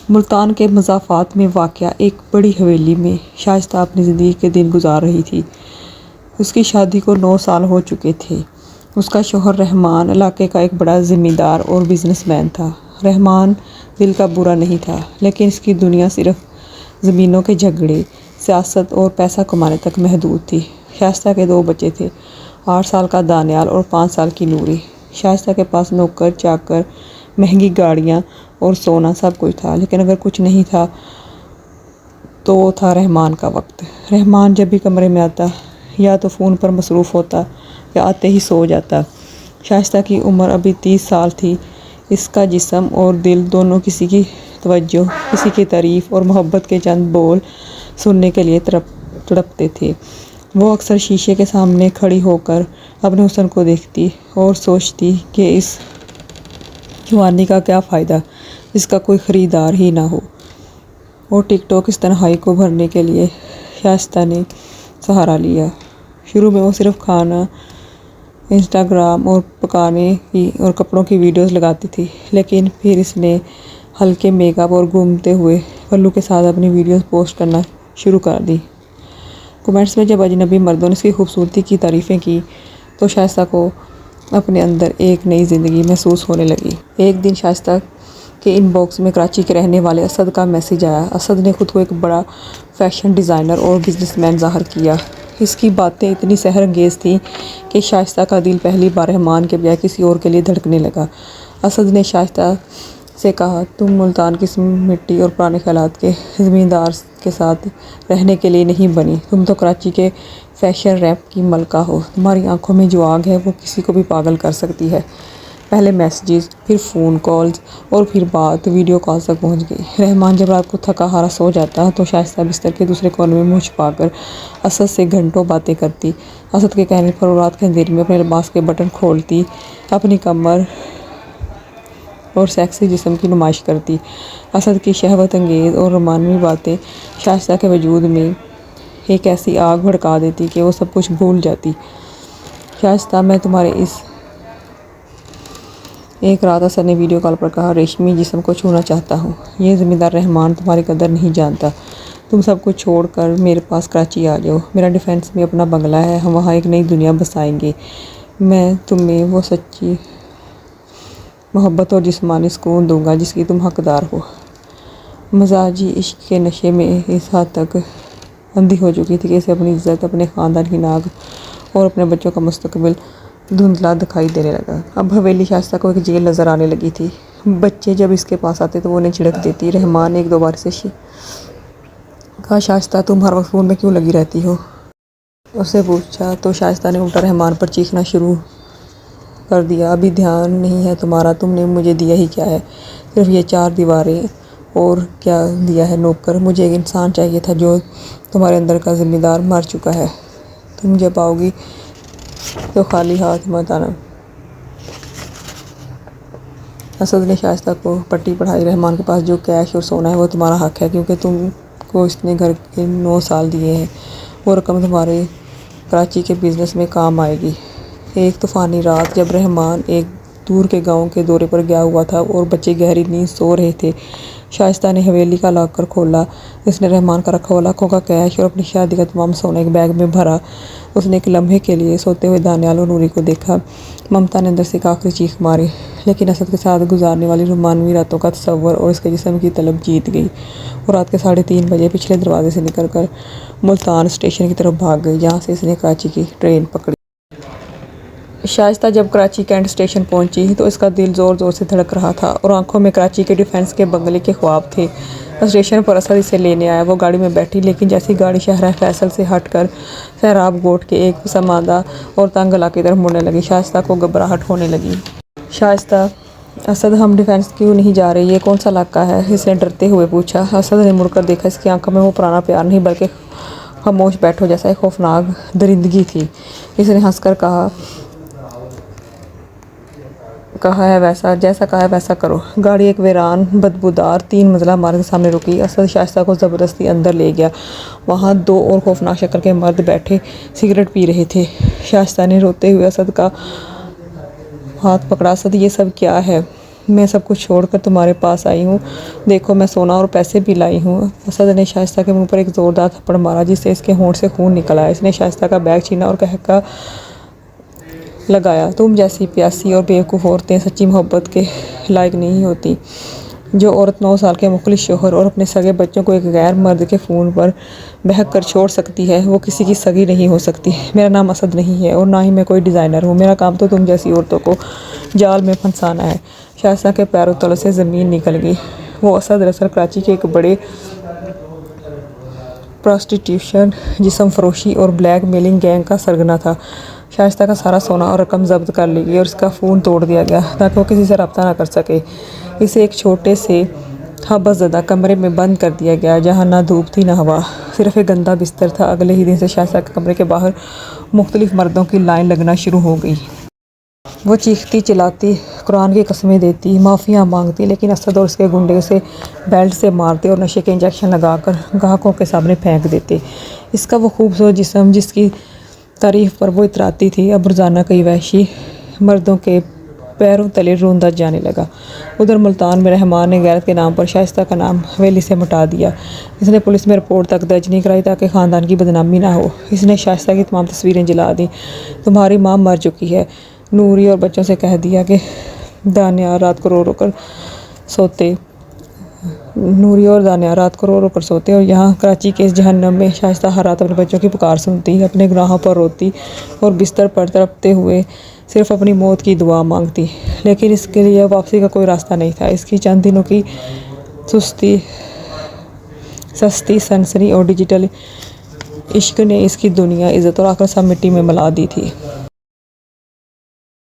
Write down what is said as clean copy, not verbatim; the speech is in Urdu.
ملتان کے مضافات میں واقع ایک بڑی حویلی میں شائستہ اپنی زندگی کے دن گزار رہی تھی۔ اس کی شادی کو 9 سال ہو چکے تھے۔ اس کا شوہر رحمان علاقے کا ایک بڑا زمیندار اور بزنس مین تھا۔ رحمان دل کا برا نہیں تھا، لیکن اس کی دنیا صرف زمینوں کے جھگڑے، سیاست اور پیسہ کمانے تک محدود تھی۔ شائستہ کے 2 بچے تھے، 8 سال کا دانیال اور 5 سال کی نوری۔ شائستہ کے پاس نوکر چاکر، مہنگی گاڑیاں اور سونا سب کچھ تھا، لیکن اگر کچھ نہیں تھا تو وہ تھا رحمان کا وقت۔ رحمان جب بھی کمرے میں آتا یا تو فون پر مصروف ہوتا یا آتے ہی سو جاتا۔ شائستہ کی عمر ابھی 30 سال تھی۔ اس کا جسم اور دل دونوں کسی کی توجہ، کسی کی تعریف اور محبت کے چند بول سننے کے لیے تڑپتے تھے۔ وہ اکثر شیشے کے سامنے کھڑی ہو کر اپنے حسن کو دیکھتی اور سوچتی کہ اس جوانی کا کیا فائدہ جس کا کوئی خریدار ہی نہ ہو۔ اور ٹک ٹاک اس تنہائی کو بھرنے کے لیے شائستہ نے سہارا لیا۔ شروع میں وہ صرف کھانا، انسٹاگرام اور پکانے کی اور کپڑوں کی ویڈیوز لگاتی تھی، لیکن پھر اس نے ہلکے میک اپ اور گھومتے ہوئے پلو کے ساتھ اپنی ویڈیوز پوسٹ کرنا شروع کر دی۔ کمنٹس میں جب اجنبی مردوں نے اس کی خوبصورتی کی تعریفیں کی تو شائستہ کو اپنے اندر ایک نئی زندگی محسوس ہونے لگی۔ ایک دن شائستہ کے ان باکس میں کراچی کے رہنے والے اسد کا میسج آیا۔ اسد نے خود کو ایک بڑا فیشن ڈیزائنر اور بزنس مین ظاہر کیا۔ اس کی باتیں اتنی سحر انگیز تھیں کہ شائستہ کا دل پہلی بار رحمان کے بجائے کسی اور کے لیے دھڑکنے لگا۔ اسد نے شائستہ سے کہا، تم ملتان کی مٹی اور پرانے خیالات کے زمیندار کے ساتھ رہنے کے لیے نہیں بنی، تم تو کراچی کے فیشن ریپ کی ملکہ ہو۔ تمہاری آنکھوں میں جو آگ ہے وہ کسی کو بھی پاگل کر سکتی ہے۔ پہلے میسیجز، پھر فون کالز اور پھر بات ویڈیو کال تک پہنچ گئی۔ رحمان جب رات کو تھکا ہارا سو جاتا تو شائستہ بستر کے دوسرے کونے میں منہ چھپا کر اسد سے گھنٹوں باتیں کرتی۔ اسد کے کہنے پر وہ رات کے اندھیرے میں اپنے لباس کے بٹن کھولتی، اپنی کمر اور سیکسی جسم کی نمائش کرتی۔ اسد کی شہوت انگیز اور رومانوی باتیں شائستہ کے وجود میں ایک ایسی آگ بھڑکا دیتی کہ وہ سب کچھ بھول جاتی۔ شائستہ، میں تمہارے اس ایک رات اسد نے ویڈیو کال پر کہا، ریشمی جسم کو چھونا چاہتا ہوں۔ یہ زمیندار رحمان تمہاری قدر نہیں جانتا۔ تم سب کچھ چھوڑ کر میرے پاس کراچی آ جاؤ۔ میرا ڈیفینس میں اپنا بنگلہ ہے، ہم وہاں ایک نئی دنیا بسائیں گے۔ میں تمہیں وہ سچی محبت اور جسمانی سکون دوں گا جس کی تم حقدار ہو۔ مزاجی عشق کے نشے میں اس حد تک اندھی ہو چکی تھی کہ اسے اپنی عزت، اپنے خاندان کی ناک اور اپنے بچوں کا مستقبل دھندلا دکھائی دینے لگا۔ اب حویلی شائستہ کو ایک جیل نظر آنے لگی تھی۔ بچے جب اس کے پاس آتے تو وہ انہیں جھڑک دیتی۔ رحمان نے 1-2 بار اسے کہا، شائستہ تم ہر وقت فون میں کیوں لگی رہتی ہو؟ اس سے پوچھا تو شائستہ نے الٹا رحمان پر چیخنا شروع کر دیا، ابھی دھیان نہیں ہے تمہارا؟ تم نے مجھے دیا ہی کیا ہے؟ صرف یہ 4 دیواریں، اور کیا دیا ہے نوکر؟ مجھے ایک انسان چاہیے تھا جو تمہارے اندر کا زمیندار مر چکا ہے۔ تم جب آؤ گی تو خالی ہاتھ مت آنا۔ اسد نے شائستہ کو پٹی پڑھائی، رحمان کے پاس جو کیش اور سونا ہے وہ تمہارا حق ہے، کیونکہ تم کو اس نے گھر کے 9 سال دیے ہیں۔ وہ رقم تمہارے کراچی کے بزنس میں کام آئے گی۔ ایک طوفانی رات جب رحمان ایک دور کے گاؤں کے دورے پر گیا ہوا تھا اور بچے گہری نیند سو رہے تھے، شائستہ نے حویلی کا لاکر کھولا۔ اس نے رحمان کا رکھا ہوا لاکھوں کا کیش اور اپنی شادی کا تمام سونا ایک بیگ میں بھرا۔ اس نے ایک لمحے کے لیے سوتے ہوئے دانیال اور نوری کو دیکھا۔ ممتا نے اندر سے ایک آخری چیخ ماری، لیکن اسد کے ساتھ گزارنے والی رومانوی راتوں کا تصور اور اس کے جسم کی طلب جیت گئی۔ وہ رات کے 3:30 بجے پچھلے دروازے سے نکل کر ملتان اسٹیشن کی طرف بھاگ گئی، جہاں سے اس نے کراچی کی ٹرین پکڑی۔ شائستہ جب کراچی کینٹ اسٹیشن پہنچی تو اس کا دل زور زور سے دھڑک رہا تھا اور آنکھوں میں کراچی کے ڈیفینس کے بنگلے کے خواب تھے۔ اسٹیشن پر اسد اسے لینے آیا۔ وہ گاڑی میں بیٹھی، لیکن جیسی گاڑی شاہراہ فیصل سے ہٹ کر سہراب گوٹ کے ایک پسماندہ اور تنگ علاقے کی طرف مڑنے لگی، شائستہ کو گھبراہٹ ہونے لگی۔ شائستہ، اسد ہم ڈیفینس کیوں نہیں جا رہے؟ یہ کون سا علاقہ ہے؟ اس نے ڈرتے ہوئے پوچھا۔ اسد نے مڑ کر دیکھا، اس کی آنکھوں میں وہ پرانا پیار نہیں بلکہ خاموش بیٹھو جیسا ایک خوفناک درندگی تھی۔ اس نے ہنس کر کہا ہے جیسا کہا ہے ویسا کرو۔ گاڑی ایک ویران بدبودار 3 منزلہ عمارت کے سامنے رکی۔ اسد شائستہ کو زبردستی اندر لے گیا۔ وہاں 2 اور خوفناک شکل کے مرد بیٹھے سگریٹ پی رہے تھے۔ شائستہ نے روتے ہوئے اسد کا ہاتھ پکڑا۔ اسد، یہ سب کیا ہے؟ میں سب کچھ چھوڑ کر تمہارے پاس آئی ہوں، دیکھو میں سونا اور پیسے بھی لائی ہوں۔ اسد نے شائستہ کے منہ پر ایک زوردار تھپڑ مارا جس سے اس کے ہونٹ سے خون نکل آیا۔ اس نے شائستہ کا بیگ چھینا اور کہا لگایا، تم جیسی پیاسی اور بیوقوف عورتیں سچی محبت کے لائق نہیں ہوتی۔ جو عورت 9 سال کے مخلص شوہر اور اپنے سگے بچوں کو ایک غیر مرد کے فون پر بہک کر چھوڑ سکتی ہے وہ کسی کی سگی نہیں ہو سکتی۔ میرا نام اسد نہیں ہے اور نہ ہی میں کوئی ڈیزائنر ہوں، میرا کام تو تم جیسی عورتوں کو جال میں پھنسانا ہے۔ شائستہ کے پیروں تلوں سے زمین نکل گئی۔ وہ اسد دراصل کراچی کے ایک بڑے پراسٹیٹیوشن، جسم فروشی اور بلیک میلنگ گینگ کا سرگنا تھا۔ شائستہ کا سارا سونا اور رقم ضبط کر لی گئی اور اس کا فون توڑ دیا گیا تاکہ وہ کسی سے رابطہ نہ کر سکے۔ اسے ایک چھوٹے سے حبس زدہ کمرے میں بند کر دیا گیا جہاں نہ دھوپ تھی نہ ہوا، صرف ایک گندا بستر تھا۔ اگلے ہی دن سے شائستہ کے کمرے کے باہر مختلف مردوں کی لائن لگنا شروع ہو گئی۔ وہ چیختی چلاتی، قرآن کی قسمیں دیتی، معافیاں مانگتی، لیکن اسد اور اس کے گنڈے اسے بیلٹ سے مارتے اور نشے کے انجیکشن لگا کر گاہکوں کے سامنے پھینک دیتے۔ اس کا وہ خوبصورت جسم جس کی تعریف پر وہ اتراتی تھی اب روزانہ کئی وحشی مردوں کے پیروں تلے روندا جانے لگا۔ ادھر ملتان میں رحمان نے غیرت کے نام پر شائستہ کا نام حویلی سے مٹا دیا۔ اس نے پولیس میں رپورٹ تک درج نہیں کرائی تاکہ خاندان کی بدنامی نہ ہو۔ اس نے شائستہ کی تمام تصویریں جلا دیں۔ تمہاری ماں مر چکی ہے، نوری اور بچوں سے کہہ دیا کہ دانیال رات کو رو رو کر سوتے۔ نوری اور دانیال رات کو رو رو کر سوتے اور یہاں کراچی کے اس جہنم میں شائستہ ہر رات اپنے بچوں کی پکار سنتی، اپنے گناہوں پر روتی اور بستر پر تڑپتے ہوئے صرف اپنی موت کی دعا مانگتی، لیکن اس کے لیے واپسی کا کوئی راستہ نہیں تھا۔ اس کی چند دنوں کی سستی سنسنی اور ڈیجیٹل عشق نے اس کی دنیا، عزت اور آخرت سب مٹی میں ملا دی تھی۔